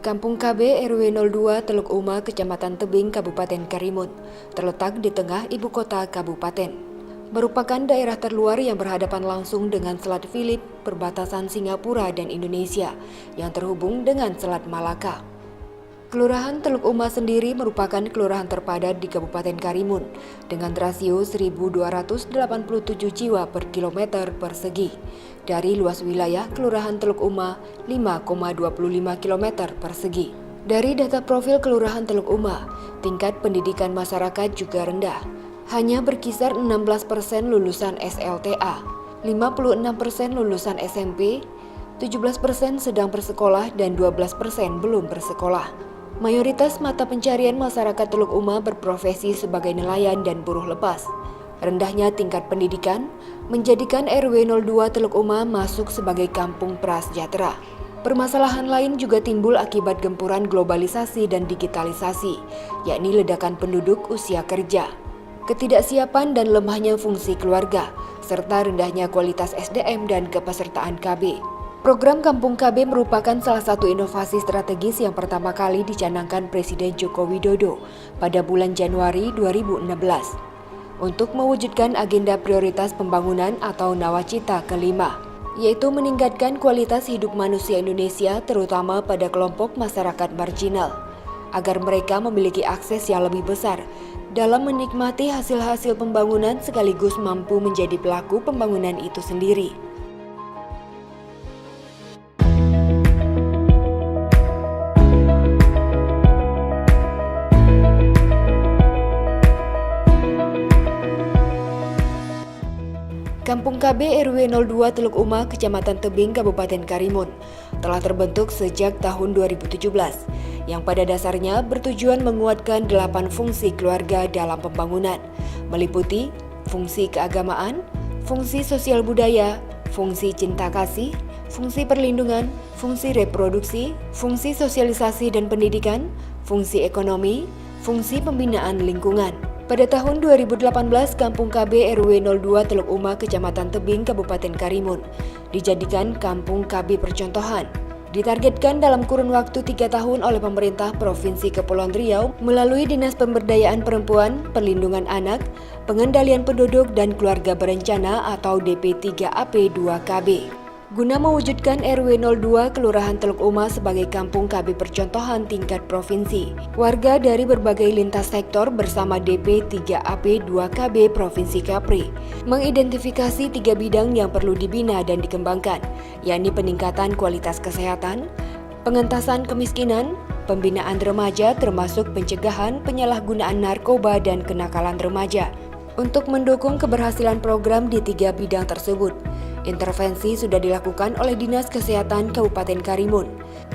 Kampung KB RW 02 Teluk Uma, Kecamatan Tebing, Kabupaten Karimun, terletak di tengah ibu kota kabupaten. Merupakan daerah terluar yang berhadapan langsung dengan Selat Phillip, perbatasan Singapura dan Indonesia, yang terhubung dengan Selat Malaka. Kelurahan Teluk Uma sendiri merupakan kelurahan terpadat di Kabupaten Karimun dengan rasio 1.287 jiwa per kilometer persegi. Dari luas wilayah Kelurahan Teluk Uma 5,25 km persegi. Dari data profil Kelurahan Teluk Uma, tingkat pendidikan masyarakat juga rendah. Hanya berkisar 16% lulusan SLTA, 56% lulusan SMP, 17% sedang bersekolah dan 12% belum bersekolah. Mayoritas mata pencarian masyarakat Teluk Uma berprofesi sebagai nelayan dan buruh lepas. Rendahnya tingkat pendidikan menjadikan RW 02 Teluk Uma masuk sebagai kampung prasejahtera. Permasalahan lain juga timbul akibat gempuran globalisasi dan digitalisasi, yakni ledakan penduduk usia kerja, ketidaksiapan dan lemahnya fungsi keluarga, serta rendahnya kualitas SDM dan kepesertaan KB. Program Kampung KB merupakan salah satu inovasi strategis yang pertama kali dicanangkan Presiden Joko Widodo pada bulan Januari 2016 untuk mewujudkan agenda prioritas pembangunan atau Nawacita kelima, yaitu meningkatkan kualitas hidup manusia Indonesia terutama pada kelompok masyarakat marginal, agar mereka memiliki akses yang lebih besar dalam menikmati hasil-hasil pembangunan sekaligus mampu menjadi pelaku pembangunan itu sendiri. Kampung KB RW 02 Teluk Uma, Kecamatan Tebing, Kabupaten Karimun telah terbentuk sejak tahun 2017 yang pada dasarnya bertujuan menguatkan 8 fungsi keluarga dalam pembangunan, meliputi fungsi keagamaan, fungsi sosial budaya, fungsi cinta kasih, fungsi perlindungan, fungsi reproduksi, fungsi sosialisasi dan pendidikan, fungsi ekonomi, fungsi pembinaan lingkungan. Pada tahun 2018, Kampung KB RW 02 Teluk Uma, Kecamatan Tebing, Kabupaten Karimun dijadikan Kampung KB percontohan. Ditargetkan dalam kurun waktu 3 tahun oleh pemerintah Provinsi Kepulauan Riau melalui Dinas Pemberdayaan Perempuan, Perlindungan Anak, Pengendalian Penduduk dan Keluarga Berencana atau DP3AP2KB. Guna mewujudkan RW 02 Kelurahan Teluk Uma sebagai Kampung KB percontohan tingkat provinsi, warga dari berbagai lintas sektor bersama DP3AP2KB Provinsi Kapri mengidentifikasi 3 bidang yang perlu dibina dan dikembangkan, yakni peningkatan kualitas kesehatan, pengentasan kemiskinan, pembinaan remaja termasuk pencegahan penyalahgunaan narkoba dan kenakalan remaja. Untuk mendukung keberhasilan program di 3 bidang tersebut, intervensi sudah dilakukan oleh Dinas Kesehatan Kabupaten Karimun,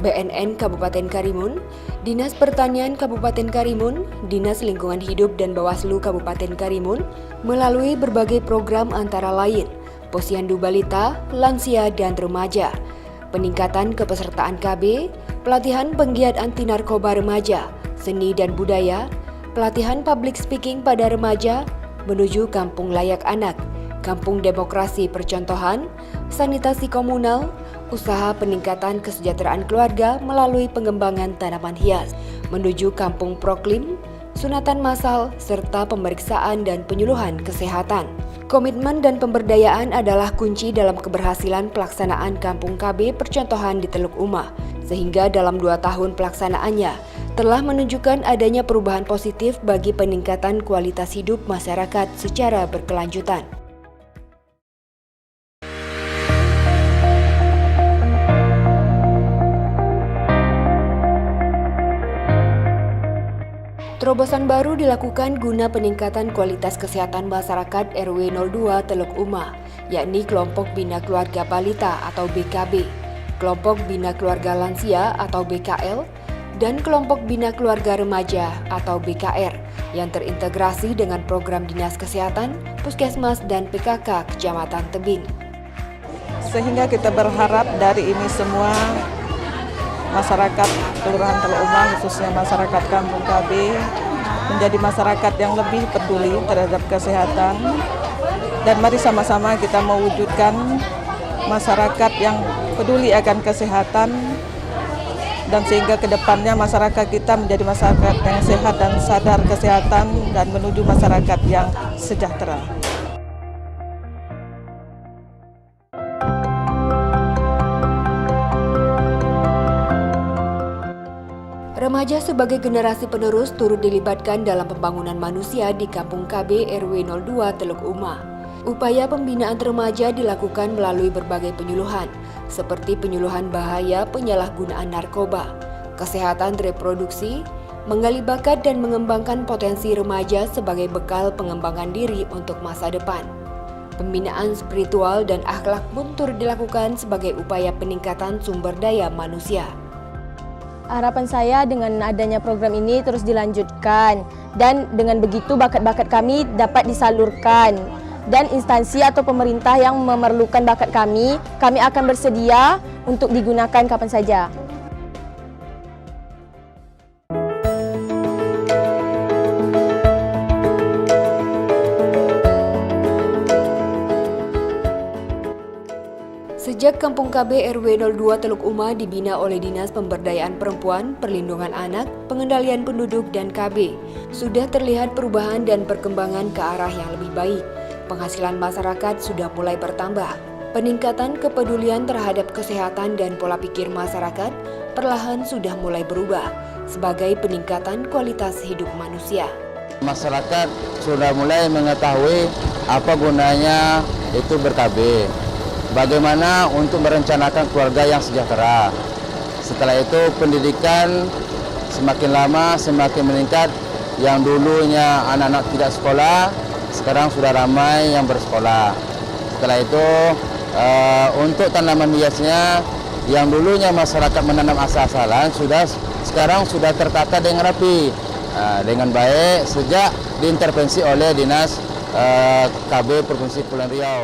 BNN Kabupaten Karimun, Dinas Pertanian Kabupaten Karimun, Dinas Lingkungan Hidup dan Bawaslu Kabupaten Karimun melalui berbagai program antara lain Posyandu Balita, Lansia dan Remaja, peningkatan kepesertaan KB, pelatihan penggiat anti narkoba remaja, seni dan budaya, pelatihan public speaking pada remaja, menuju kampung layak anak, kampung demokrasi percontohan, sanitasi komunal, usaha peningkatan kesejahteraan keluarga melalui pengembangan tanaman hias, menuju kampung proklim, sunatan massal, serta pemeriksaan dan penyuluhan kesehatan. Komitmen dan pemberdayaan adalah kunci dalam keberhasilan pelaksanaan Kampung KB percontohan di Teluk Uma, sehingga dalam 2 tahun pelaksanaannya telah menunjukkan adanya perubahan positif bagi peningkatan kualitas hidup masyarakat secara berkelanjutan. Terobosan baru dilakukan guna peningkatan kualitas kesehatan masyarakat RW 02 Teluk Uma, yakni Kelompok Bina Keluarga Balita atau BKB, Kelompok Bina Keluarga Lansia atau BKL, dan Kelompok Bina Keluarga Remaja atau BKR yang terintegrasi dengan program Dinas Kesehatan, Puskesmas, dan PKK Kecamatan Tebing. Sehingga kita berharap dari ini semua masyarakat Kelurahan Teluk Uma, khususnya masyarakat Kampung KB, menjadi masyarakat yang lebih peduli terhadap kesehatan. Dan mari sama-sama kita mewujudkan masyarakat yang peduli akan kesehatan dan sehingga kedepannya masyarakat kita menjadi masyarakat yang sehat dan sadar kesehatan dan menuju masyarakat yang sejahtera. Remaja sebagai generasi penerus turut dilibatkan dalam pembangunan manusia di Kampung KB RW 02 Teluk Uma. Upaya pembinaan remaja dilakukan melalui berbagai penyuluhan, seperti penyuluhan bahaya penyalahgunaan narkoba, kesehatan reproduksi, menggali bakat dan mengembangkan potensi remaja sebagai bekal pengembangan diri untuk masa depan. Pembinaan spiritual dan akhlak pun turut dilakukan sebagai upaya peningkatan sumber daya manusia. Harapan saya dengan adanya program ini terus dilanjutkan dan dengan begitu bakat-bakat kami dapat disalurkan dan instansi atau pemerintah yang memerlukan bakat kami akan bersedia untuk digunakan kapan saja. Sejak Kampung KB RW 02 Teluk Uma dibina oleh Dinas Pemberdayaan Perempuan, Perlindungan Anak, Pengendalian Penduduk, dan KB, sudah terlihat perubahan dan perkembangan ke arah yang lebih baik. Penghasilan masyarakat sudah mulai bertambah. Peningkatan kepedulian terhadap kesehatan dan pola pikir masyarakat perlahan sudah mulai berubah sebagai peningkatan kualitas hidup manusia. Masyarakat sudah mulai mengetahui apa gunanya itu ber-KB. Bagaimana untuk merencanakan keluarga yang sejahtera. Setelah itu pendidikan semakin lama semakin meningkat. Yang dulunya anak-anak tidak sekolah, sekarang sudah ramai yang bersekolah. Setelah itu untuk tanaman hiasnya yang dulunya masyarakat menanam asal-asalan sekarang sudah tertata dengan rapi, dengan baik sejak diintervensi oleh Dinas KB Provinsi Kepulauan Riau.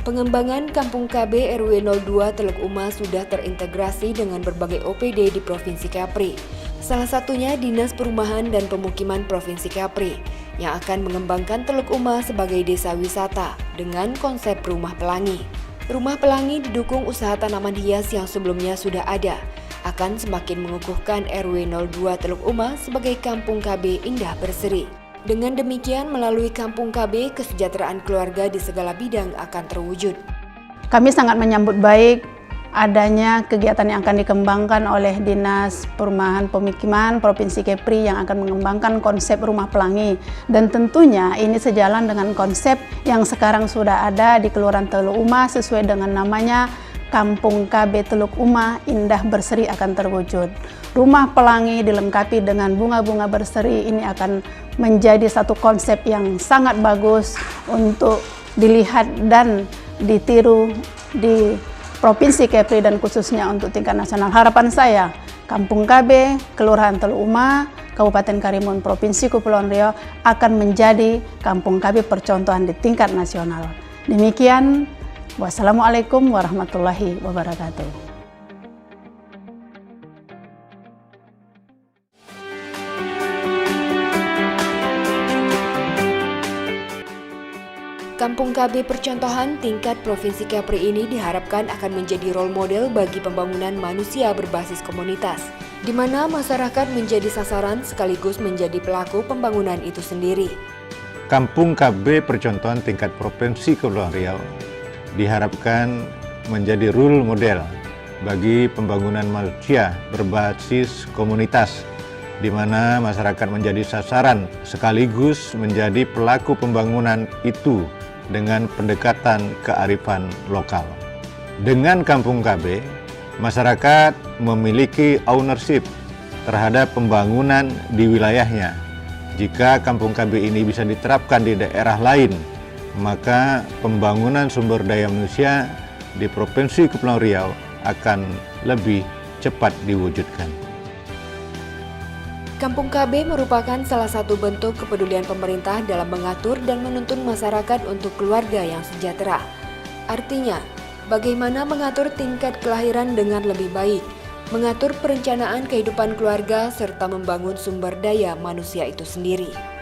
Pengembangan Kampung KB RW 02 Teluk Uma sudah terintegrasi dengan berbagai OPD di Provinsi Kepri. Salah satunya Dinas Perumahan dan Pemukiman Provinsi Kepri yang akan mengembangkan Teluk Uma sebagai desa wisata dengan konsep rumah pelangi. Rumah pelangi didukung usaha tanaman hias yang sebelumnya sudah ada, akan semakin mengukuhkan RW 02 Teluk Uma sebagai Kampung KB Indah Berseri. Dengan demikian, melalui Kampung KB, kesejahteraan keluarga di segala bidang akan terwujud. Kami sangat menyambut baik adanya kegiatan yang akan dikembangkan oleh Dinas Perumahan Pemukiman Provinsi Kepri yang akan mengembangkan konsep rumah pelangi. Dan tentunya ini sejalan dengan konsep yang sekarang sudah ada di Kelurahan Teluk Uma sesuai dengan namanya Kampung KB Teluk Uma Indah Berseri akan terwujud. Rumah pelangi dilengkapi dengan bunga-bunga berseri ini akan menjadi satu konsep yang sangat bagus untuk dilihat dan ditiru di Provinsi Kepri dan khususnya untuk tingkat nasional. Harapan saya, Kampung KB, Kelurahan Teluk Uma, Kabupaten Karimun, Provinsi Kepulauan Riau akan menjadi Kampung KB percontohan di tingkat nasional. Demikian, wassalamualaikum warahmatullahi wabarakatuh. Kampung KB percontohan tingkat Provinsi Kepri ini diharapkan akan menjadi role model bagi pembangunan manusia berbasis komunitas, di mana masyarakat menjadi sasaran sekaligus menjadi pelaku pembangunan itu sendiri. Kampung KB percontohan tingkat Provinsi Kepulauan Riau diharapkan menjadi role model bagi pembangunan manusia berbasis komunitas, di mana masyarakat menjadi sasaran sekaligus menjadi pelaku pembangunan itu dengan pendekatan kearifan lokal. Dengan Kampung KB, masyarakat memiliki ownership terhadap pembangunan di wilayahnya. Jika Kampung KB ini bisa diterapkan di daerah lain, maka pembangunan sumber daya manusia di Provinsi Kepulauan Riau akan lebih cepat diwujudkan. Kampung KB merupakan salah satu bentuk kepedulian pemerintah dalam mengatur dan menuntun masyarakat untuk keluarga yang sejahtera. Artinya, bagaimana mengatur tingkat kelahiran dengan lebih baik, mengatur perencanaan kehidupan keluarga serta membangun sumber daya manusia itu sendiri.